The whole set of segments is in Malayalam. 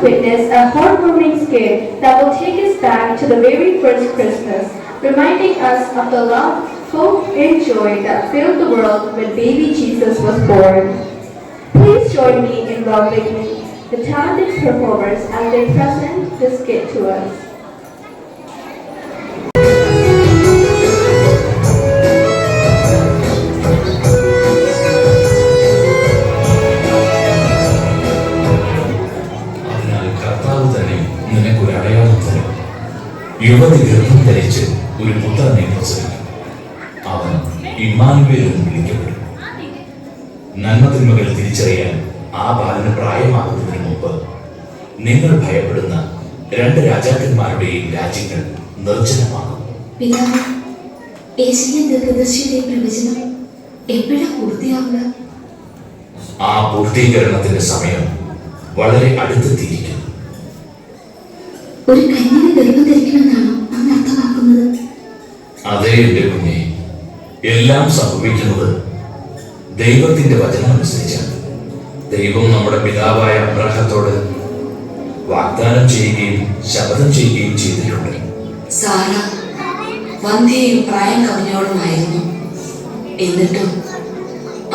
witness a heartwarming scare that will take us back to the very first Christmas, reminding us of the love, hope, and joy that filled the world when baby Jesus was born. Please join me in welcoming the talented performers as they present this skit to us. യുവതി ഗർഭം ധരിച്ച് ഒരു പുത്രനെ പ്രസവിക്കും. അവൻ ഇമ്മാനുവേൽ എന്ന് വിളിക്കപ്പെടും. നന്മതിന്മകൾ തിരിച്ചറിയാൻ ആ ബാലന് പ്രായമാകുന്നതിന് മുമ്പ് നിങ്ങൾ ഭയപ്പെടുന്ന രണ്ട് രാജാക്കന്മാരുടെയും രാജ്യങ്ങൾ നിർജ്ജനമാകും. പിതാവേ, യേശുവിന്റെ ദീർഘദർശിയുടെ പ്രവചനം എപ്പോഴാ പൂർത്തിയാവുക? ആ പൂർത്തീകരണത്തിന്റെ സമയം വളരെ അടുത്തെത്തിയിരിക്കുന്നു. ഒരു കന്യക ഗർഭം ധരിക്കുമെന്നാണോ അങ്ങ് അർത്ഥമാക്കുന്നത്? അതേ എന്റെ കുഞ്ഞെ, എല്ലാം സംഭവിക്കുന്നത് ദൈവത്തിന്റെ വചനം അനുസരിച്ചാണ്. ദൈവം നമ്മുടെ പിതാവായ അബ്രഹാത്തോട് വാഗ്ദാനം ചെയ്യുകയും ശപഥം ചെയ്യുകയും ചെയ്തിട്ടുണ്ട്. സാറ വന്ധ്യയും പ്രായം കവിഞ്ഞോളുമായിരുന്നു. എന്നിട്ടും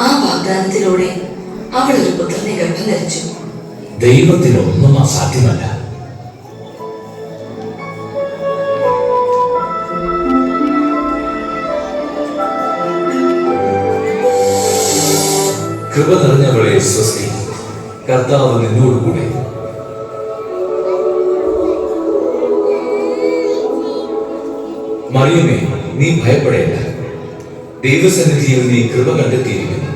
ആ വാഗ്ദാനത്തിലൂടെ അവൾ ഒരു പുത്രനെ ഗർഭം ധരിച്ചു. ദൈവത്തിനൊന്നും അസാധ്യമല്ല. കൃപ നിറഞ്ഞവളെ സ്വസ്തി, കർത്താവ് നിന്നോടുകൂടെ. മറിയമേ, നീ ഭയപ്പെടേണ്ട. ദൈവസന്നിധിയിൽ നീ കൃപ കണ്ടെത്തിയിരിക്കുന്നു.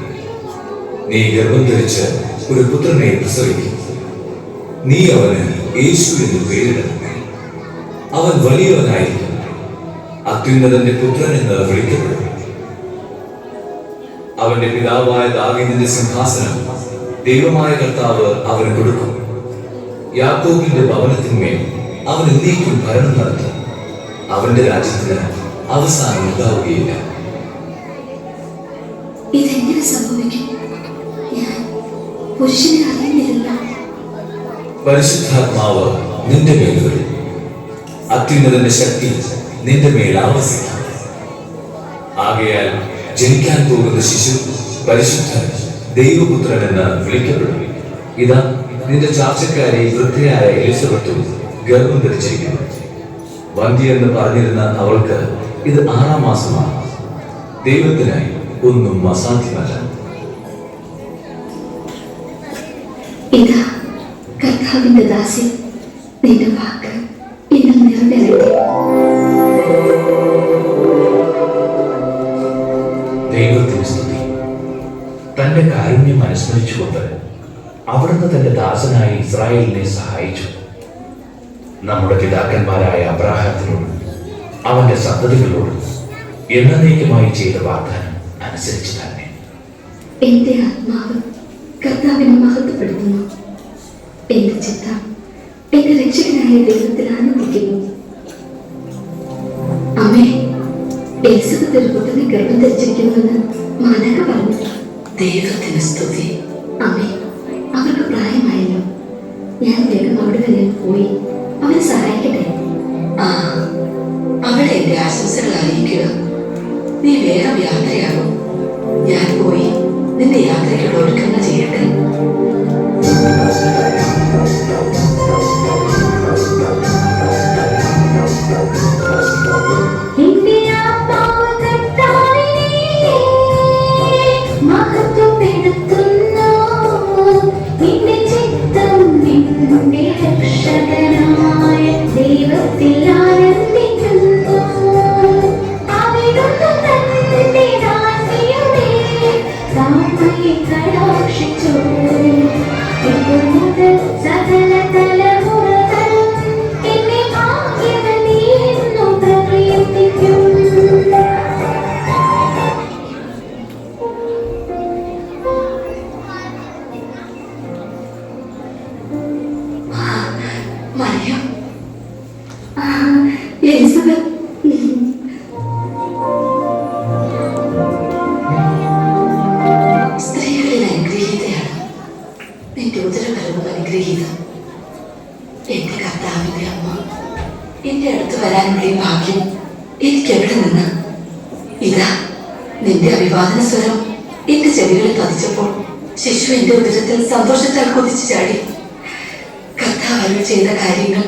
നീ ഗർഭം ധരിച്ച് ഒരു പുത്രനെ പ്രസവിക്കും. നീ അവന് യേശു എന്ന് പേരിടണം. അവൻ വലിയവനായിരിക്കും, അത്യുന്നതന്റെ പുത്രൻ എന്ന് വിളിക്കപ്പെടും. അവന്റെ പിതാവായ ദാവീദിന്റെ സിംഹാസനം ദൈവമായ കർത്താവ് അവന് കൊടുക്കും. യാക്കോബിന്റെ ഭവനത്തിന്മേൽ അവൻ എന്നേക്കും ഭരണം നടത്തും. അവന്റെ രാജ്യത്തിന് അവസാനം ഉണ്ടാവുകയില്ല. ഇതെങ്ങനെ സംഭവിക്കും? ഞാൻ പുരുഷനെ അറിയുന്നില്ല. പരിശുദ്ധാത്മാവ് നിന്റെ മേൽ വരും. അത്യുന്നതന്റെ ശക്തി നിന്റെ മേൽ ആവസിക്കും. ആകയാൽ ജനിക്കാൻ പോകുന്ന ശിശു പരിശുദ്ധ ദൈവപുത്രൻ എന്ന് വിളിക്കപ്പെടും. ഇതാ, നിന്റെ ചാർച്ചക്കാരെ വൃദ്ധയായ എലിസബത്തും ഗർഭം ധരിച്ചിരിക്കുന്നു. വന്ധ്യ എന്ന് പറഞ്ഞിരുന്ന അവൾക്ക് ഇത് 6-ാം മാസമാണ്. ദൈവത്തിനായി ഒന്നും അസാധ്യമല്ല. ഇതാ കർത്താവിന്റെ ദാസി, നിന്റെ വാക്ക് എന്നിൽ നിറവേറട്ടെ. ദൈവത്തിന് സ്തുതി. തന്റെ കാരുണ്യം അനുസ്മരിച്ചുകൊണ്ട് അവിടുന്ന് തന്റെ ദാസനായ ഇസ്രായേലിനെ സഹായിച്ചു. നമ്മുടെ പിതാക്കന്മാരായ അബ്രാഹാത്തിനോടും അവന്റെ സന്തതികളോടും എന്നേക്കുമായി ചെയ്ത വാഗ്ദാനം അനുസരിച്ച് തന്നെ. എന്റെ ആത്മാവ് കർത്താവിനെ മഹത്വപ്പെടുത്തുന്നു. എന്റെ ചിത്തം എന്റെ രക്ഷകനായ ദൈവത്തിൽ ആനന്ദിക്കുന്നു. അമ്മേ, എലിസബത്ത് ഒരു പുത്രനെ ഗർഭം ധരിച്ചിരിക്കുന്നുവെന്ന് മാലാഖ പറഞ്ഞു. ദൈവത്തിന് സ്തുതി. അമ്മേ, അവർക്ക് പ്രായമായല്ലോ. ഞാൻ വേഗം അവിടെ വരെ പോയി അവരെ സഹായിക്കട്ടെ. ആ, അവളെ എന്റെ ആശംസകൾ അറിയിക്കുക. നീ വേഗം യാത്രയാകും. ഞാൻ പോയി നിന്റെ യാത്രയ്ക്കുള്ള ഒരുക്കങ്ങൾ ചെയ്യട്ടെ. ദൈവത്തിൽ ആനന്ദിക്കുന്നു. അവിടുന്ന് തന്റെ വരാനുള്ള ഈ ഭാഗ്യം എനിക്ക് എവിടെ നിന്ന്? ഇതാ നിന്റെ അഭിവാദന സ്വരം എന്റെ ചെവികളിൽ പതിച്ചപ്പോൾ ശിശു എന്റെ ഉദരത്തിൽ സന്തോഷത്താൽ കുതിച്ചു ചാടി. കർത്താവ് അരുൾ ചെയ്ത കാര്യങ്ങൾ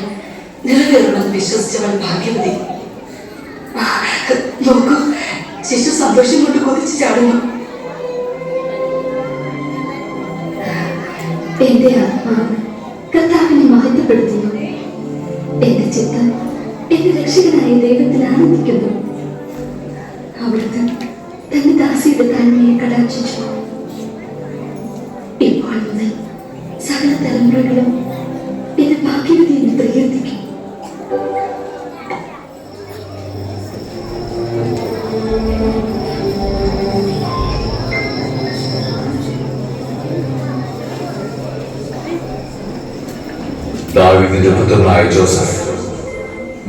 നിറവേറുമെന്ന് വിശ്വസിച്ചവൾ ഭാഗ്യവതി. നോക്കൂ, ശിശു സന്തോഷം കൊണ്ട് കുതിച്ചു ചാടുന്നു. എന്റെ ആത്മാവ് കർത്താവിനെ മഹത്വപ്പെടുത്തുന്നു. എന്റെ ചിത്തം എന്റെ രക്ഷകനായ ദൈവത്തിൽ ആനന്ദിക്കുന്നു. അവിടുന്ന് തന്റെ ദാസിയുടെ താഴ്മയെ കടാക്ഷിച്ചു. ഇപ്പോൾ മുതൽ സകല തലമുറകളും എന്റെ ഭാഗ്യവതി എന്ന് പ്രകീർത്തിക്കും. ദാവീദിന്റെ പുത്രനായ ജോസഫ്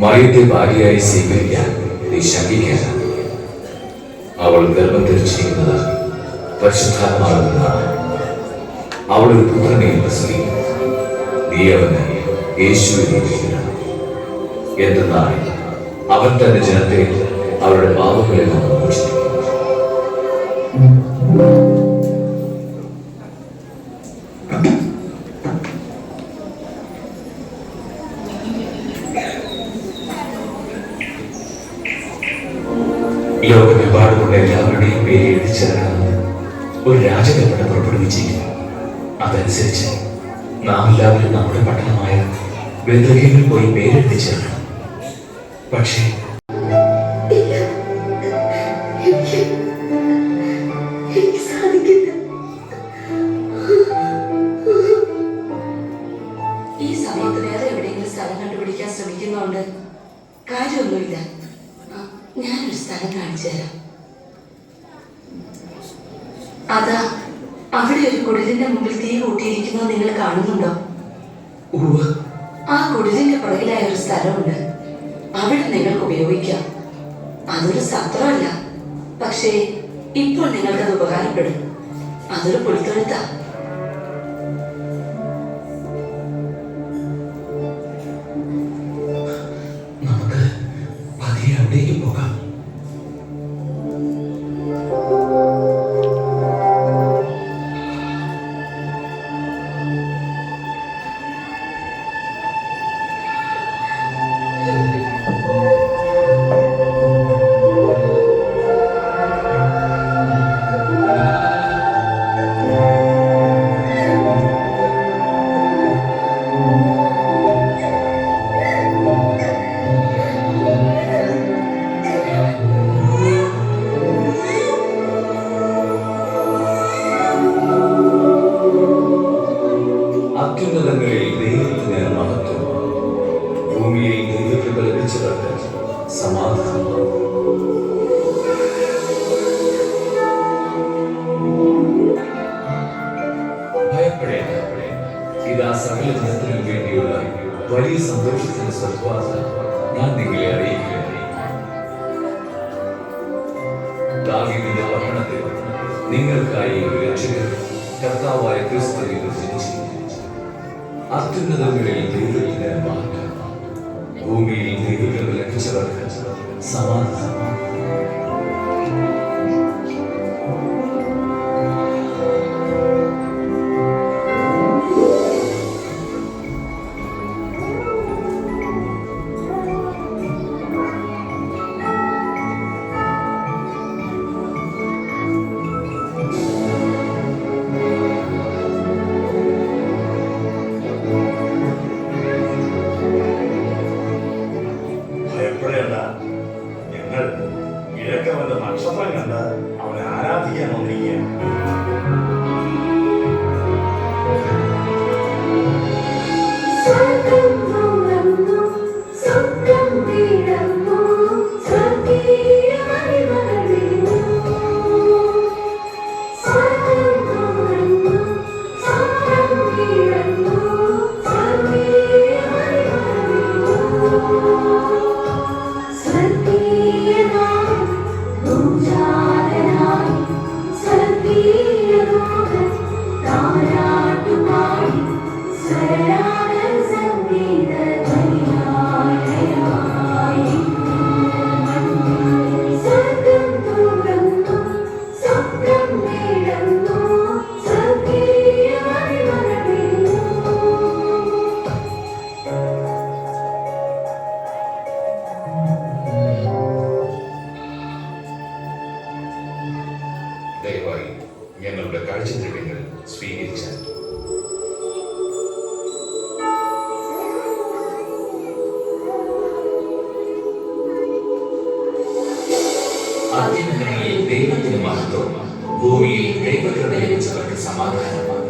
മറിയത്തെ ഭാര്യയായി സ്വീകരിക്കാൻ നീ ശങ്കിക്കേണ്ട. അവൾ ഗർഭം ധരിച്ചിരിക്കുന്നത് പരിശുദ്ധാത്മാവിൽ നിന്നാണ്. അവൾ ഒരു പുത്രനെ പ്രസവിക്കും. നീ അവന് യേശുവിനെ വിളിക്കണം. എന്തെന്നാൽ അവൻ തന്റെ ജനത്തെ അവരുടെ പാപങ്ങളിൽ നിന്ന് മോചിപ്പിക്കും. ലോകമെമ്പാടുമുള്ള എല്ലാവരുടെയും പേര് എഴുതിച്ചേർക്കണമെന്ന് ഒരു രാജകൽപ്പന പുറപ്പെടുവിച്ചിരിക്കുന്നു. അതനുസരിച്ച് നാം എല്ലാവരും നമ്മുടെ പട്ടണമായ ബേത്ലഹേമിൽ പോയി പേരെഴുതി ചേർക്കണം. പക്ഷേ ഈ സമയത്ത് വേറെ എവിടെയെങ്കിലും സ്ഥലം കണ്ടുപിടിക്കാൻ ശ്രമിക്കുന്നതുകൊണ്ട് കാര്യമൊന്നുമില്ല. ഞാനൊരു സ്ഥലം കാണിച്ചു തരാം. അതാ അവിടെ ഒരു കുടിലിന്റെ മുമ്പിൽ തീ കൂട്ടിയിരിക്കുന്നത് നിങ്ങൾ കാണുന്നുണ്ടോ? ആ കുടിലിന്റെ പുറകിലായ ഒരു സ്ഥലമുണ്ട്. അവിടെ നിങ്ങൾക്ക് ഉപയോഗിക്കാം. അതൊരു സത്രമല്ല, പക്ഷേ ഇപ്പോൾ നിങ്ങൾക്കത് ഉപകാരപ്പെടും. അതൊരു പുൽത്തൊഴുത്താ. നമുക്ക് പതിയെ അവിടേക്ക് പോകാം. അത്യുന്നതങ്ങളിൽ ദൈവത്തിന് മഹത്വം, ഭൂമിയിൽ ദൈവകൃപ ലഭിച്ചവർക്ക് സമാധാനം. ഭയപ്പെടേണ്ട, ഇതാ സകല ജനത്തിനും വേണ്ടിയുള്ള വലിയ സന്തോഷത്തിന്റെ സദ്വാർത്ത ഞാൻ നിങ്ങളെ അറിയിക്കുകയാണ്. ദാവീദിന്റെ പട്ടണത്തിൽ നിങ്ങൾക്കായി ഒരു രക്ഷകൻ കർത്താവായ ക്രിസ്തുവിൽ ജനിച്ചിരിക്കുന്നു. അത്യുന്നതങ്ങളിൽ ദൈവത്തിന് മഹത്വം, ഭൂമിയിൽ ദൈവകൃപ ലഭിച്ചവർക്ക് സമാധാനം. ഞങ്ങൾ കിഴക്കവന്റെ നക്ഷത്രം കണ്ട് അവനെ ആരാധിക്കാൻ വന്നിരിക്കുകയാണ്. Be ദയവായി ഞങ്ങളുടെ കാഴ്ചദ്രവ്യങ്ങൾ സ്വീകരിച്ചാൽ അത്യുന്നതങ്ങളിൽ ദൈവത്തിന് മഹത്വം, ഭൂമിയിൽ ദൈവകൃപ ലഭിച്ചവർക്ക് സമാധാനമാണ്.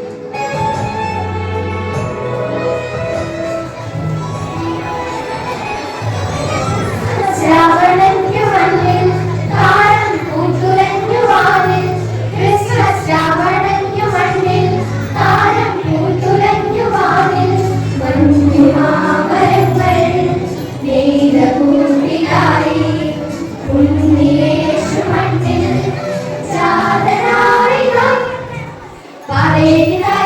Parei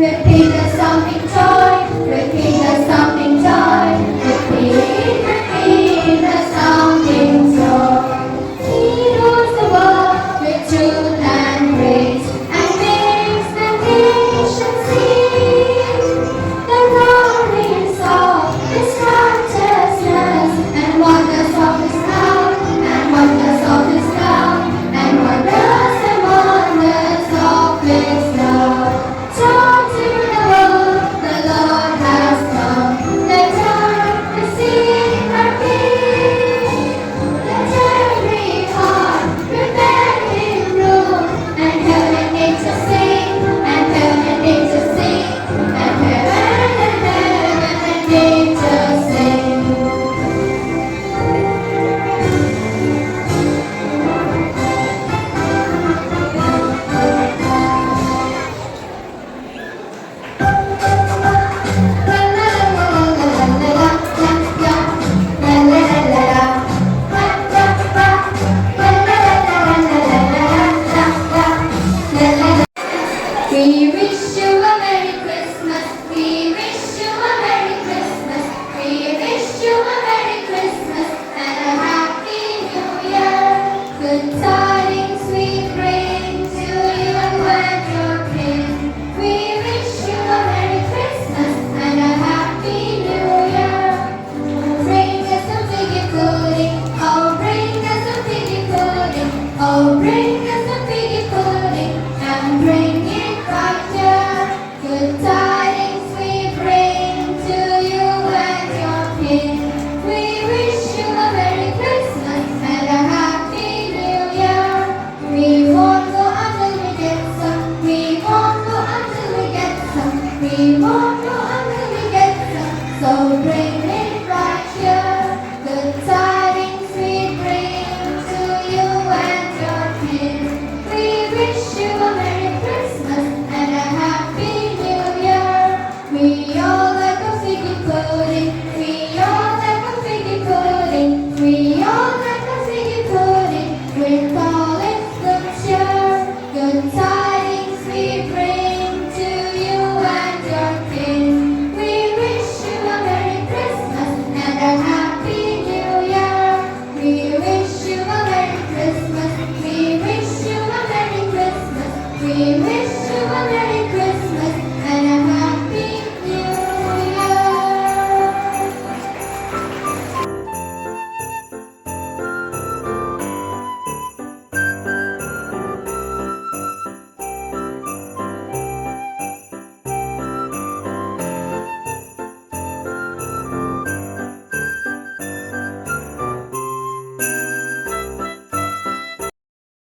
Repeat the something toy. Repeat the something toy. Repeat the something toy. He rules the world with truth and grace and makes the nations sing. The glory of His righteousness and wonders of His love and wonders of His love and wonders of His love. Joy to the world, the Lord has come. Let earth receive her King. Let every heart prepare Him room, and heaven and nature sing, and heaven and nature sing, and heaven and nature sing. We wish you a Merry Christmas. We wish you a Merry Christmas. We wish you a Merry Christmas and a Happy New Year. Good tidings we bring to you and your king. We wish you a Merry Christmas and a Happy New Year. Bring us some figgy pudding. Oh, bring us some figgy pudding. Oh, bring us some figgy pudding and bring it right here. Good tidings we bring to you and your king. We wish you a Merry Christmas and a Happy New Year. We won't go until we get some. We won't go until we get some. We won't